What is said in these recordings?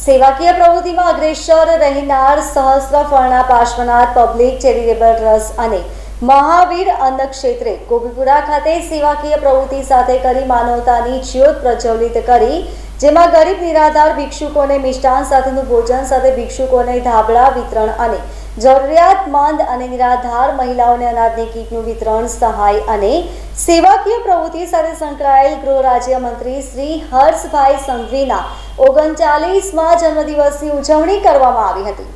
સેવાકીય પ્રવૃત્તિમાં અગ્રેસર રહેનાર સહસ્ત્રફળના પાર્શ્વનાથ પબ્લિક ચેરિટેબલ ટ્રસ્ટ અને મહાવીર અન્ન ક્ષેત્રે ગોપીપુરા ખાતે સેવાકીય પ્રવૃત્તિ સાથે કરી માનવતાની જ્યોત પ્રજ્વલિત કરી, જેમાં ગરીબ નિરાધાર ભિક્ષુકોને મિષ્ટાન સાથેનું ભોજન સાથે ભિક્ષુકોને ધાબળા વિતરણ અને જરૂરિયાતમંદ અને નિરાધાર મહિલાઓને અનાજની કીટનું વિતરણ, સહાય અને સેવાકીય પ્રવૃત્તિ સાથે સંકળાયેલ ગૃહ રાજ્યમંત્રી શ્રી હર્ષભાઈ સંઘવીના 39મા જન્મદિવસની ઉજવણી કરવામાં આવી હતી,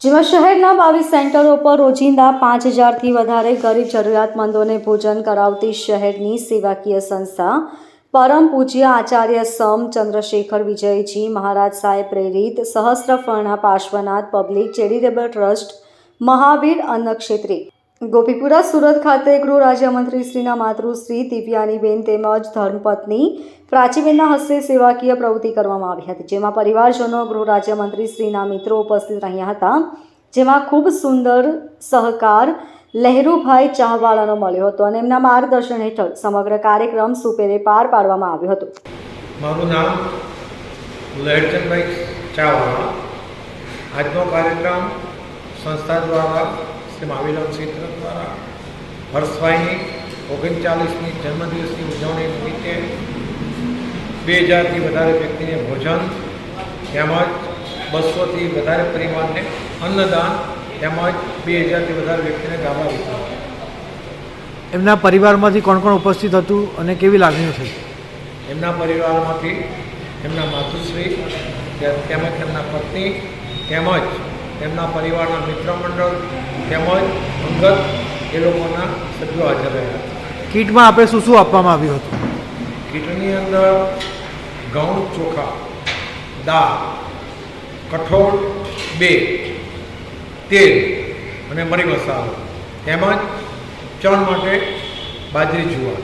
જેમાં શહેરના 22 સેન્ટરો પર રોજિંદા 5000થી વધારે ગરીબ જરૂરિયાતમંદોને ભોજન કરાવતી શહેરની સેવાકીય સંસ્થા પરમ પૂજ્ય આચાર્ય સમ ચંદ્રશેખર વિજયજી મહારાજ સાહેબ પ્રેરિત સહસ્ત્રફળના Parshwanath public charitable trust Mahavir અન્ન ક્ષેત્રે ગોપીપુરા સુરત ખાતે ગૃહ રાજ્યમંત્રી શ્રીના માતૃશ્રી દિવ્યાનીબેન તેમજ ધર્મપત્ની પ્રાચીબેનના હસ્તે સેવાકીય પ્રવૃત્તિ કરવામાં આવી હતી, જેમાં પરિવારજનો, ગૃહ રાજ્યમંત્રી શ્રીના મિત્રો ઉપસ્થિત રહ્યા હતા, જેમાં ખૂબ સુંદર સહકાર લહેરુભાઈ ચાહવાળાનો મળ્યો હતો અને એમના માર્ગદર્શન હેઠળ સમગ્ર કાર્યક્રમ સુપેરે પાર પાડવામાં આવ્યો હતો. મારું નામ લહેરચંદભાઈ ચાહવાળા. આજનો કાર્યક્રમ સંસ્થા દ્વારા શ્રી મહાવીર અન્ન ક્ષેત્ર દ્વારા હર્ષભાઈની 39મી જન્મદિવસની ઉજવણી નિમિત્તે 2000થી વધારે વ્યક્તિને ભોજન તેમજ 200થી વધારે પરિવારને અન્નદાન તેમજ 2000થી વધારે વ્યક્તિને ગામડા વિતરણ. એમના પરિવારમાંથી કોણ કોણ ઉપસ્થિત હતું અને કેવી લાગણીઓ થઈ? એમના પરિવારમાંથી એમના માતુશ્રી તેમજ તેમના પત્ની તેમજ તેમના પરિવારના મિત્ર મંડળ તેમજ અંગત એ લોકોના સભ્યો હાજર રહ્યા. કીટમાં આપણે શું શું આપવામાં આવ્યું હતું? કીટની અંદર ઘઉં, ચોખા, દાળ, કઠોળ 2, તેલ અને મરી મસાલો તેમજ ચણ માટે બાજરી, જુવાર.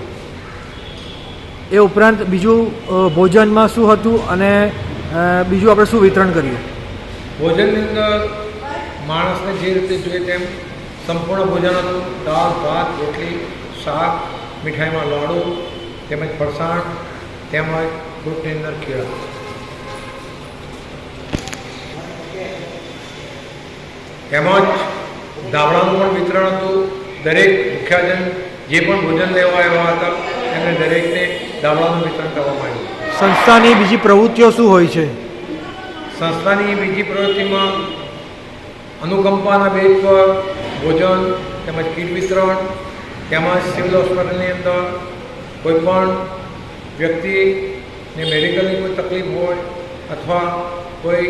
એ ઉપરાંત બીજું ભોજનમાં શું હતું અને બીજું આપણે શું વિતરણ કર્યું? ભોજનની અંદર માણસને જે રીતે જોઈએ તેમ સંપૂર્ણ ભોજન હતું. દાળ, ભાત, રોટલી, શાક, મીઠાઈમાં લાડુ તેમજ ફરસાણ તેમજ ફ્રૂટની અંદર કેળા. તેમજ ધાબળાનું પણ વિતરણ હતું. દરેક મુખ્યજન જે પણ ભોજન લેવા આવ્યા હતા એમને દરેકને ધાબળાનું વિતરણ કરવામાં આવ્યું. સંસ્થાની બીજી પ્રવૃત્તિઓ શું હોય છે? સંસ્થાની બીજી પ્રવૃત્તિમાં અનુકંપાના બેઝ પર ભોજન તેમજ કીટ વિતરણ તેમજ સિવિલ હોસ્પિટલની અંદર કોઈપણ વ્યક્તિને મેડિકલની કોઈ તકલીફ હોય અથવા કોઈ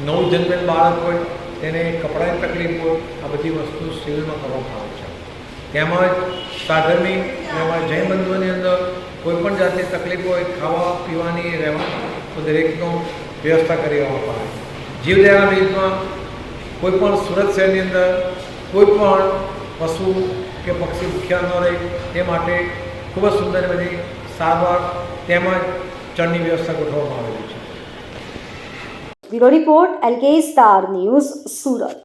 નવું જન્મેલ બાળક હોય તેને કપડાની તકલીફ હોય, આ બધી વસ્તુ સિવિલમાં કરવામાં આવે છે. તેમજ સાધર્મિક તેમજ જૈન બંધુઓની અંદર કોઈપણ જાતની તકલીફ હોય, ખાવા પીવાની, રહેવાની, તો દરેકનો વ્યવસ્થા કરી આપવામાં આવે છે. જીવદયા બેઝમાં કોઈપણ સુરત શહેરની અંદર કોઈપણ પશુ કે પક્ષી ભૂખ્યા ન રહે તે માટે ખૂબ જ સુંદર બધી સારવાર તેમજ ચણની વ્યવસ્થા ગોઠવવામાં આવેલી છે. Bureau report, LK star news, Surat.